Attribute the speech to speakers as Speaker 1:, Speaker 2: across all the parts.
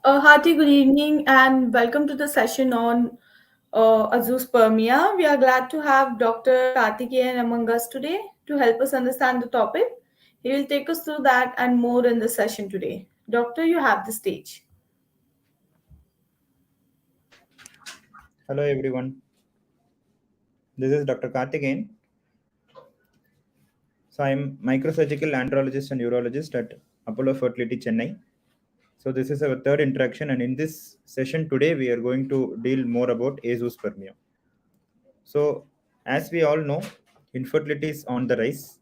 Speaker 1: A hearty good evening and welcome to the session on azoospermia. We are glad to have Dr. Karthikeyan among us today to help us understand the topic. He will take us through that and more in the session today. Doctor, you have the stage.
Speaker 2: Hello everyone, this is Dr. Karthikeyan. So I am microsurgical andrologist and urologist at Apollo Fertility Chennai. So this is our third interaction, and in this session today we are going to deal more about azoospermia. So as we all know, infertility is on the rise,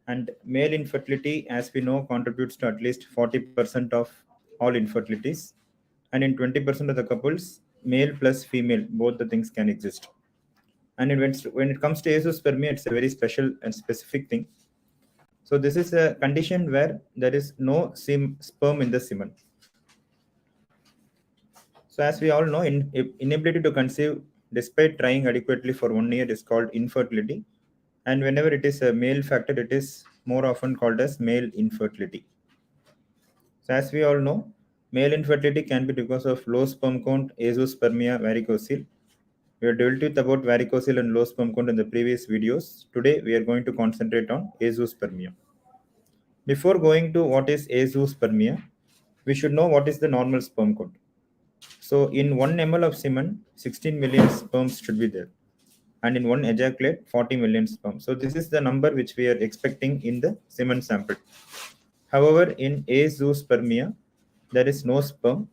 Speaker 2: and male infertility, as we know, contributes to at least 40% of all infertilities, and in 20% of the couples, male plus female, both the things can exist. And when it comes to azoospermia, it's a very special and specific thing. So this is a condition where there is no sperm in the semen. So as we all know, inability to conceive despite trying adequately for 1 year is called infertility. And whenever it is a male factor, it is more often called as male infertility. So as we all know, male infertility can be because of low sperm count, azoospermia, varicocele. We have dealt with about varicocele and low sperm count in the previous videos. Today we are going to concentrate on azoospermia. Before going to what is azoospermia, we should know what is the normal sperm count. So in 1 ml of semen, 16 million sperms should be there. And in one ejaculate, 40 million sperm. So this is the number which we are expecting in the semen sample. However, in azoospermia, there is no sperm.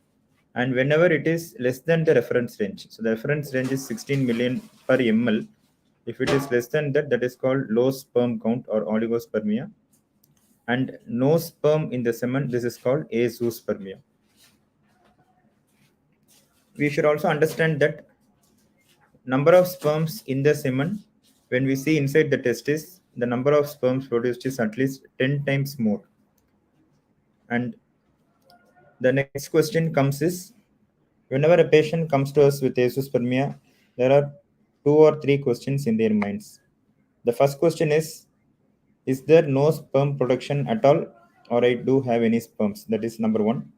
Speaker 2: And whenever it is less than the reference range, so the reference range is 16 million per ml. If it is less than that, that is called low sperm count or oligospermia. And no sperm in the semen, this is called azoospermia. We should also understand that number of sperms in the semen, when we see inside the testis, the number of sperms produced is at least 10 times more. And the next question comes is, whenever a patient comes to us with azoospermia, there are 2 or 3 questions in their minds. The first question is there no sperm production at all, or I do have any sperms? That is number one.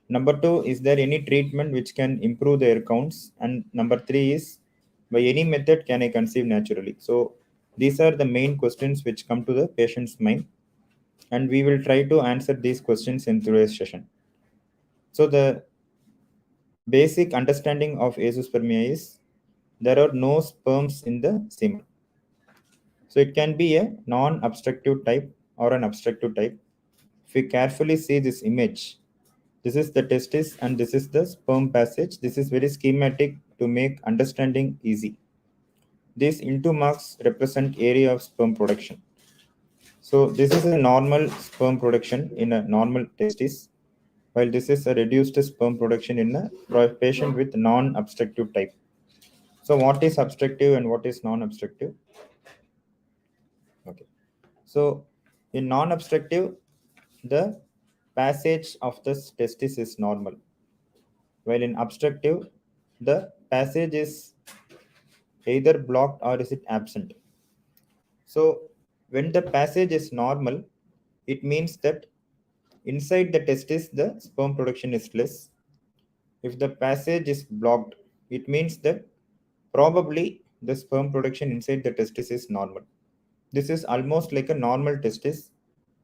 Speaker 2: Number two, is there any treatment which can improve their counts? And number three is, by any method can I conceive naturally? So these are the main questions which come to the patient's mind, and we will try to answer these questions in today's session. So the basic understanding of azoospermia is there are no sperms in the semen. So it can be a non-obstructive type or an obstructive type. If we carefully see this image, this is the testis and this is the sperm passage. This is very schematic to make understanding easy. These into marks represent area of sperm production. So this is a normal sperm production in a normal testis, while this is a reduced sperm production in a patient with non-obstructive type. So what is obstructive and what is non-obstructive? Okay. So in non-obstructive, the passage of the testis is normal, while in obstructive, the passage is either blocked or is it absent. So when the passage is normal, it means that inside the testis the sperm production is less. If the passage is blocked, it means that probably the sperm production inside the testis is normal. This is almost like a normal testis,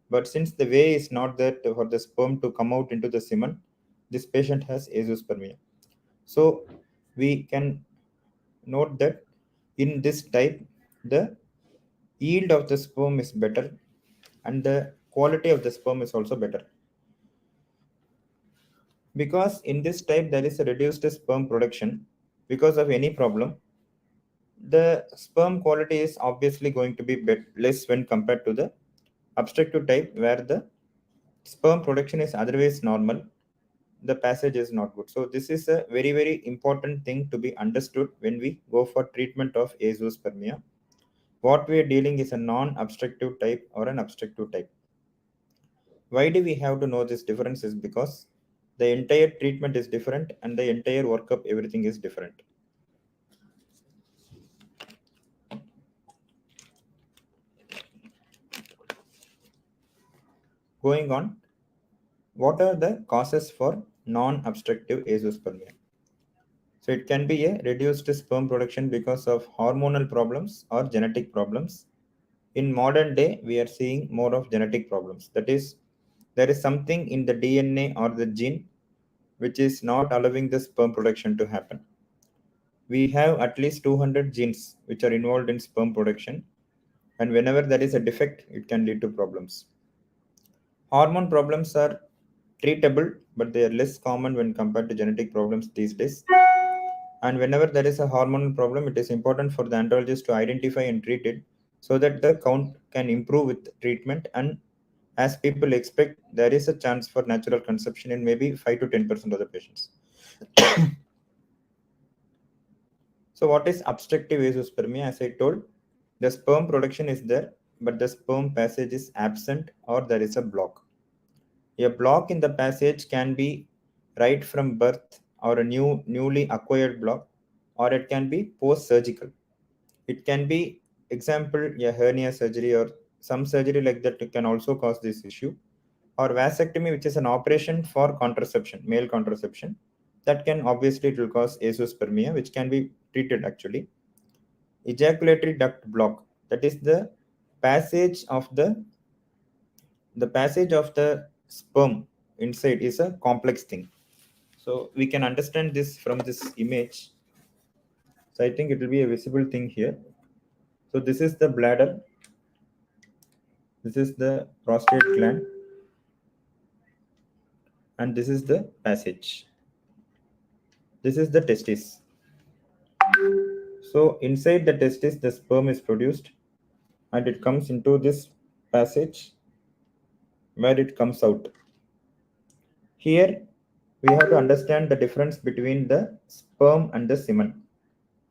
Speaker 2: but since the way is not there for the sperm to come out into the semen, this patient has azoospermia. So we can note that in this type, the yield of the sperm is better and the quality of the sperm is also better. Because in this type, there is a reduced sperm production because of any problem, the sperm quality is obviously going to be less when compared to the obstructive type where the sperm production is otherwise normal, the passage is not good. So this is a very, very important thing to be understood when we go for treatment of azoospermia. What we are dealing is a non-obstructive type or an obstructive type. Why do we have to know this difference? Is because the entire treatment is different and the entire workup, everything is different. Going on, what are the causes for non-obstructive azoospermia? So it can be a reduced sperm production because of hormonal problems or genetic problems. In modern day, we are seeing more of genetic problems. That is, there is something in the DNA or the gene which is not allowing the sperm production to happen. We have at least 200 genes which are involved in sperm production, and whenever there is a defect, it can lead to problems. Hormone problems are treatable, but they are less common when compared to genetic problems these days. And whenever there is a hormonal problem, it is important for the andrologist to identify and treat it so that the count can improve with treatment. And as people expect, there is a chance for natural conception in maybe 5 to 10% of the patients. So what is obstructive azoospermia? As I told, the sperm production is there, but the sperm passage is absent or there is a block. A block in the passage can be right from birth or a newly acquired block, or it can be post-surgical. It can be, example, a hernia surgery or some surgery like that can also cause this issue, or vasectomy, which is an operation for contraception, male contraception. That can obviously, it will cause azoospermia, which can be treated actually. Ejaculatory duct block, that is the passage of the sperm inside is a complex thing. So we can understand this from this image. So I think it will be a visible thing here. So this is the bladder, this is the prostate gland, and this is the passage. This is the testis. So inside the testis, the sperm is produced and it comes into this passage where it comes out. Here we have to understand the difference between the sperm and the semen.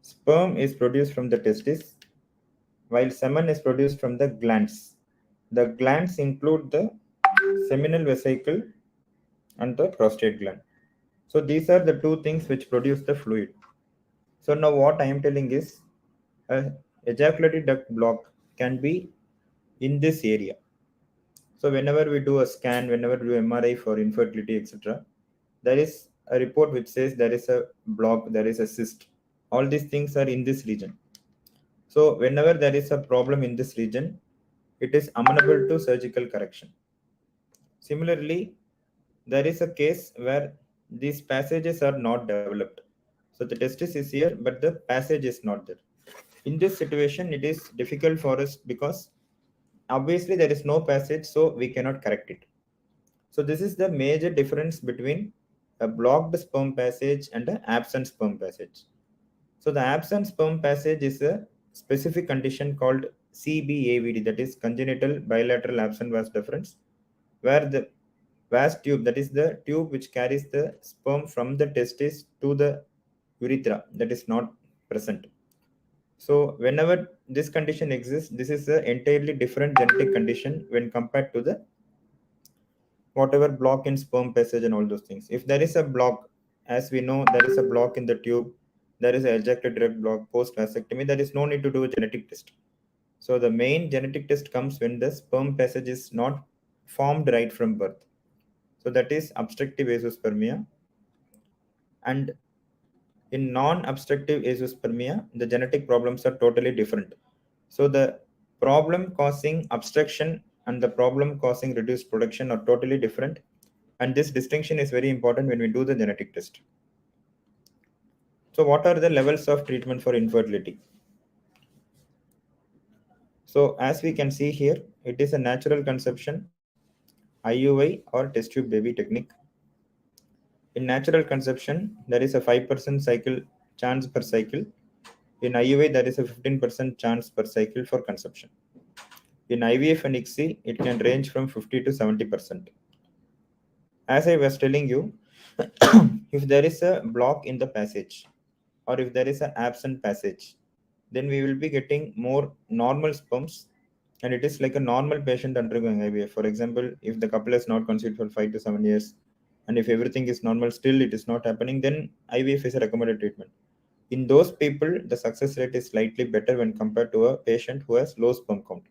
Speaker 2: Sperm is produced from the testis, while semen is produced from the glands. The glands include the seminal vesicle and the prostate gland. So these are the two things which produce the fluid. So now what I am telling is a ejaculatory duct block can be in this area. So whenever we do a scan, whenever we do MRI for infertility, etc., there is a report which says there is a block, there is a cyst. All these things are in this region. So whenever there is a problem in this region, it is amenable to surgical correction. Similarly, there is a case where these passages are not developed. So the testis is here, but the passage is not there. In this situation, it is difficult for us because obviously there is no passage, so we cannot correct it. So this is the major difference between a blocked sperm passage and an absent sperm passage. So the absent sperm passage is a specific condition called CBAVD, that is congenital bilateral absent vas deferens, where the vas tube, that is the tube which carries the sperm from the testis to the urethra, that is not present. So whenever this condition exists, this is an entirely different genetic condition when compared to the whatever block in sperm passage and all those things. If there is a block, as we know, there is a block in the tube, there is an ejected duct block post vasectomy, there is no need to do a genetic test. So the main genetic test comes when the sperm passage is not formed right from birth. So that is obstructive azoospermia. And in non-obstructive azoospermia, the genetic problems are totally different. So the problem causing obstruction and the problem causing reduced production are totally different. And this distinction is very important when we do the genetic test. So what are the levels of treatment for infertility? So as we can see here, it is a natural conception, IUI or test tube baby technique. In natural conception, there is a 5% cycle chance per cycle. In IUI, there is a 15% chance per cycle for conception. In IVF and ICSI, it can range from 50 to 70%. As I was telling you, if there is a block in the passage or if there is an absent passage, then we will be getting more normal sperms, and it is like a normal patient undergoing IVF. For example, if the couple has not conceived for 5 to 7 years, and if everything is normal, still it is not happening, then IVF is a recommended treatment. In those people, the success rate is slightly better when compared to a patient who has low sperm count.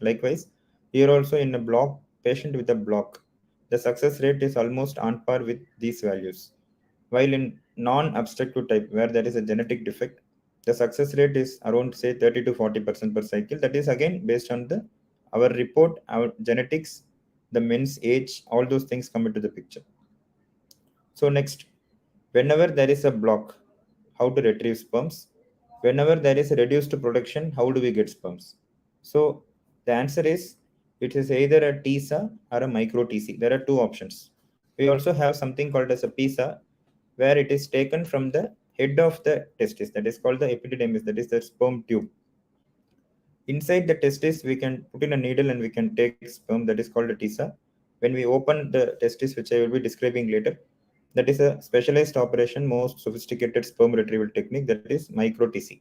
Speaker 2: Likewise, here also in a block patient with a block, the success rate is almost on par with these values. While in non-obstructive type, where there is a genetic defect, the success rate is around say 30 to 40% per cycle. That is again based on the our report, our genetics, the men's age, all those things come into the picture. So next, whenever there is a block, how to retrieve sperms? Whenever there is a reduced production, how do we get sperms? So the answer is it is either a TISA or a micro TC. There are two options. We also have something called as a PISA, where it is taken from the head of the testis. That is called the epididymis. That is the sperm tube. Inside the testis, we can put in a needle and we can take sperm. That is called a TISA. When we open the testis, which I will be describing later, that is a specialized operation, most sophisticated sperm retrieval technique, that is micro TC.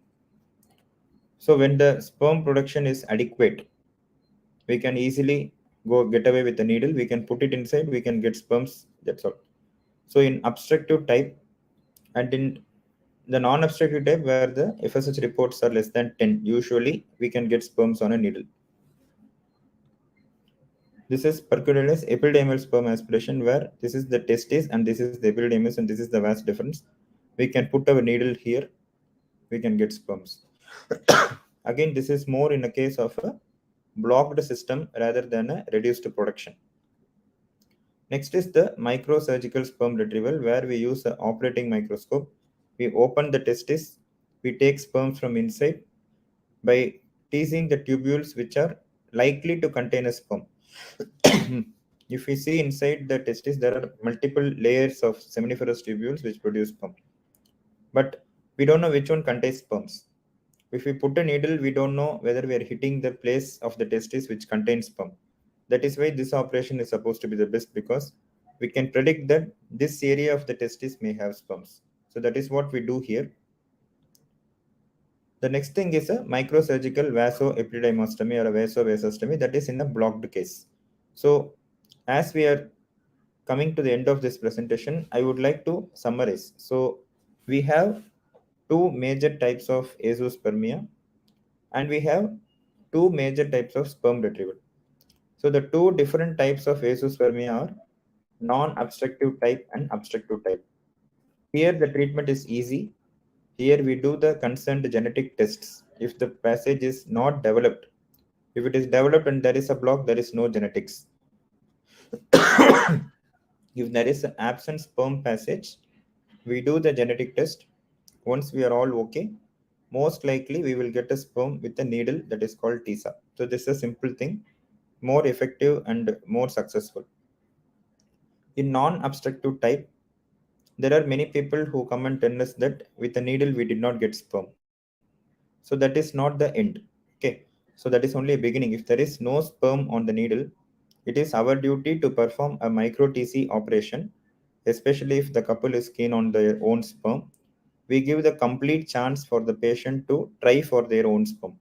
Speaker 2: So when the sperm production is adequate, we can easily go get away with the needle. We can put it inside, we can get sperms. That's all. So in obstructive type and in the non-obstructive type, where the FSH reports are less than 10, usually we can get sperms on a needle. This is Percutaneous epididymal sperm aspiration, where this is the testis and this is the epididymis and this is the vast difference. We can put our needle here, we can get sperms. Again, this is more in a case of a blocked system rather than a reduced production. Next is the microsurgical sperm retrieval, where we use an operating microscope. We open the testis, we take sperms from inside by teasing the tubules which are likely to contain a sperm. If we see inside the testis, there are multiple layers of seminiferous tubules which produce sperm. But we don't know which one contains sperms. If we put a needle, we don't know whether we are hitting the place of the testis which contains sperm. That is why this operation is supposed to be the best, because we can predict that this area of the testis may have sperms. So that is what we do here. The next thing is a microsurgical vasoepididymostomy or a vasovasostomy, that is in a blocked case. So as we are coming to the end of this presentation, I would like to summarize. So we have two major types of azoospermia and we have two major types of sperm retrieval. So the two different types of azoospermia are non-obstructive type and obstructive type. Here the treatment is easy. Here we do the concerned genetic tests. If the passage is not developed, if it is developed and there is a block, there is no genetics. If there is an absent sperm passage, we do the genetic test. Once we are all okay, most likely we will get a sperm with a needle, that is called TISA. So this is a simple thing, more effective and more successful. In non-obstructive type, there are many people who come and tell us that with a needle we did not get sperm. So that is not the end. Okay. So that is only a beginning. If there is no sperm on the needle, it is our duty to perform a micro TC operation, especially if the couple is keen on their own sperm. We give the complete chance for the patient to try for their own sperm.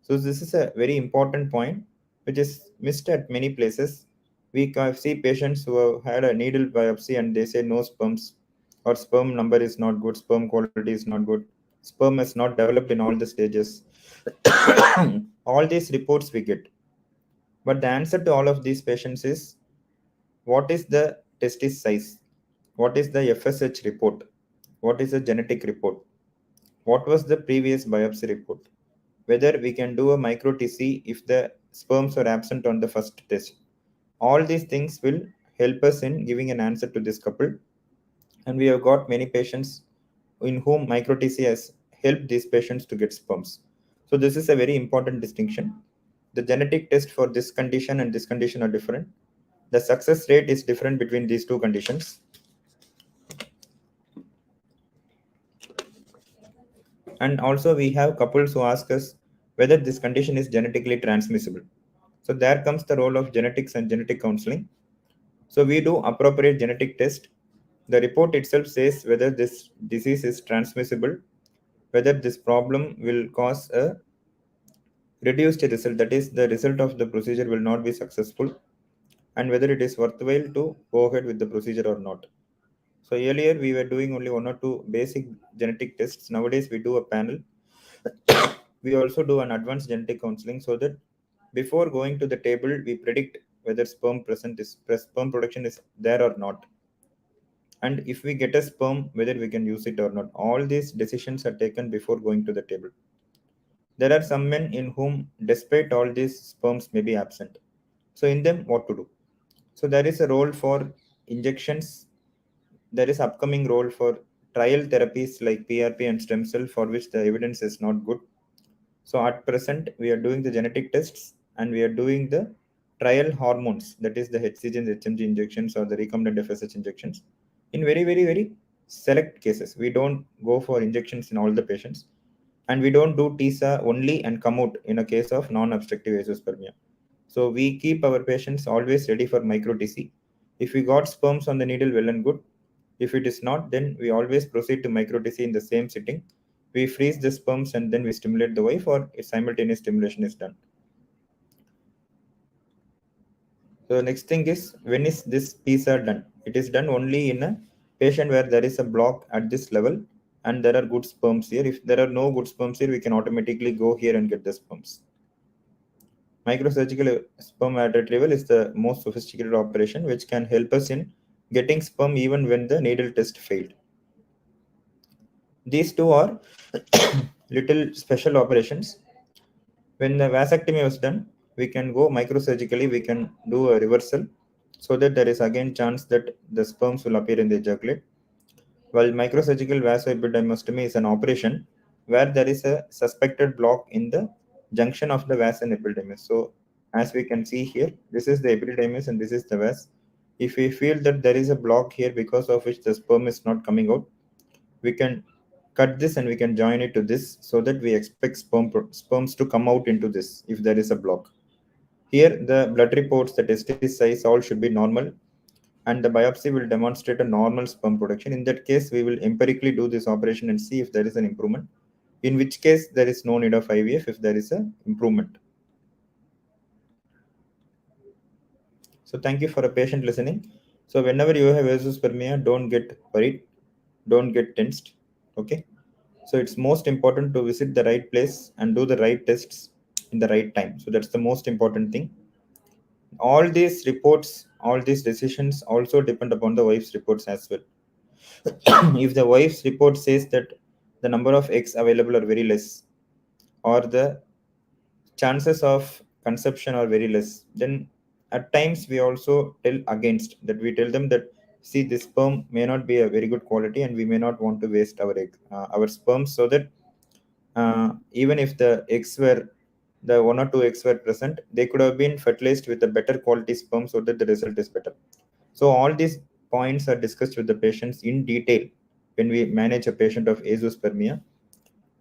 Speaker 2: So this is a very important point which is missed at many places. We see patients who have had a needle biopsy and they say no sperms, or sperm number is not good, sperm quality is not good, sperm is not developed in all the stages. All these reports we get. But the answer to all of these patients is, what is the testis size? What is the FSH report? What is the genetic report? What was the previous biopsy report? Whether we can do a micro TC if the sperms are absent on the first test. All these things will help us in giving an answer to this couple. And we have got many patients in whom micro TC has helped these patients to get sperms. So this is a very important distinction. The genetic test for this condition and this condition are different. The success rate is different between these two conditions. And also we have couples who ask us whether this condition is genetically transmissible. So there comes the role of genetics and genetic counseling. So we do appropriate genetic test. The report itself says whether this disease is transmissible, whether this problem will cause a reduced result, that is the result of the procedure will not be successful, and whether it is worthwhile to go ahead with the procedure or not. So earlier we were doing only one or two basic genetic tests. Nowadays we do a panel. We also do an advanced genetic counseling so that before going to the table, we predict whether sperm production is there or not, and if we get a sperm, whether we can use it or not. All these decisions are taken before going to the table. There are some men in whom, despite all these, sperms may be absent. So in them, what to do? So there is a role for injections. There is upcoming role for trial therapies like PRP and stem cell, for which the evidence is not good. So at present, we are doing the genetic tests and we are doing the trial hormones, that is the HCG and HMG injections or the recombinant FSH injections, in very, very, very select cases. We don't go for injections in all the patients, and we don't do TISA only and come out in a case of non-obstructive azoospermia. So we keep our patients always ready for micro TC. If we got sperms on the needle, well and good. If it is not, then we always proceed to micro TC in the same sitting. We freeze the sperms and then we stimulate the wife, or simultaneous stimulation is done. So the next thing is, when is this PISA done? It is done only in a patient where there is a block at this level and there are good sperms here. If there are no good sperms here, we can automatically go here and get the sperms. Microsurgical sperm retrieval is the most sophisticated operation which can help us in getting sperm even when the needle test failed. These two are little special operations. When the vasectomy was done, we can go microsurgically, we can do a reversal, so that there is again chance that the sperms will appear in the ejaculate. While microsurgical vasoepidermostomy is an operation where there is a suspected block in the junction of the vas and epidermis. So as we can see here, this is the epidermis and this is the vas. If we feel that there is a block here because of which the sperm is not coming out, we can cut this and we can join it to this, so that we expect sperms to come out into this if there is a block. Here the blood reports, the testis size, all should be normal, and the biopsy will demonstrate a normal sperm production. In that case, we will empirically do this operation and see if there is an improvement, in which case there is no need of IVF if there is an improvement. So thank you for a patient listening. So whenever you have azoospermia, don't get worried, don't get tensed. Okay. So it's most important to visit the right place and do the right tests in the right time. So that's the most important thing. All these reports, all these decisions also depend upon the wife's reports as well. If the wife's report says that the number of eggs available are very less, or the chances of conception are very less, then at times we also tell against that. We tell them that, see, this sperm may not be a very good quality and we may not want to waste our sperm, so that even if the eggs were, the one or two eggs were present, they could have been fertilized with a better quality sperm so that the result is better. So all these points are discussed with the patients in detail when we manage a patient of azoospermia,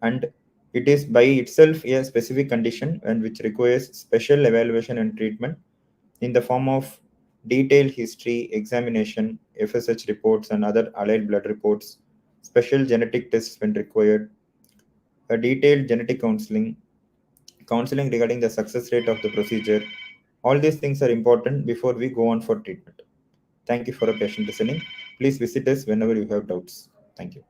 Speaker 2: and it is by itself a specific condition and which requires special evaluation and treatment in the form of detailed history, examination, FSH reports and other allied blood reports, special genetic tests when required, a detailed genetic counseling regarding the success rate of the procedure. All these things are important before we go on for treatment. Thank you for a patient listening. Please visit us whenever you have doubts. Thank you.